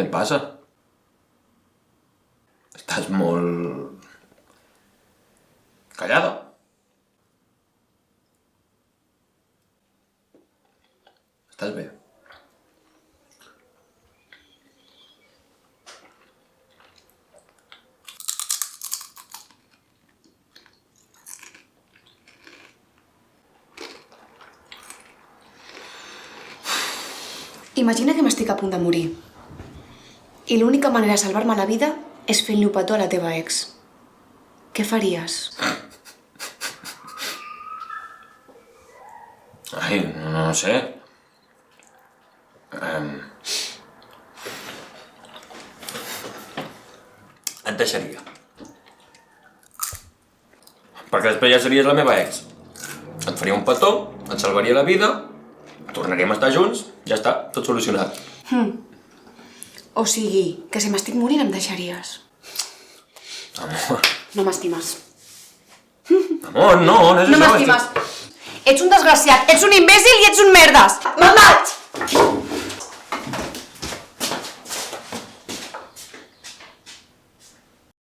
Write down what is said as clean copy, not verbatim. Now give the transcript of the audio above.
Què et passa? Estàs molt... callada. Estàs bé? Imagina que m'estic a punt de morir. I l'única manera de salvar-me la vida és fent-li un petó a la teva ex. Què faries? Ai, no sé. Et deixaria. Perquè després ja series la meva ex. Et faria un petó, et salvaria la vida, tornaríem a estar junts, ja està, tot solucionat. O sigui, que si m'estic morint em deixaries. Amor, No m'estimes. amor, no és No això. m'estimes. Ets un desgraciat, ets un imbècil i ets un merdes. Me'n vaig!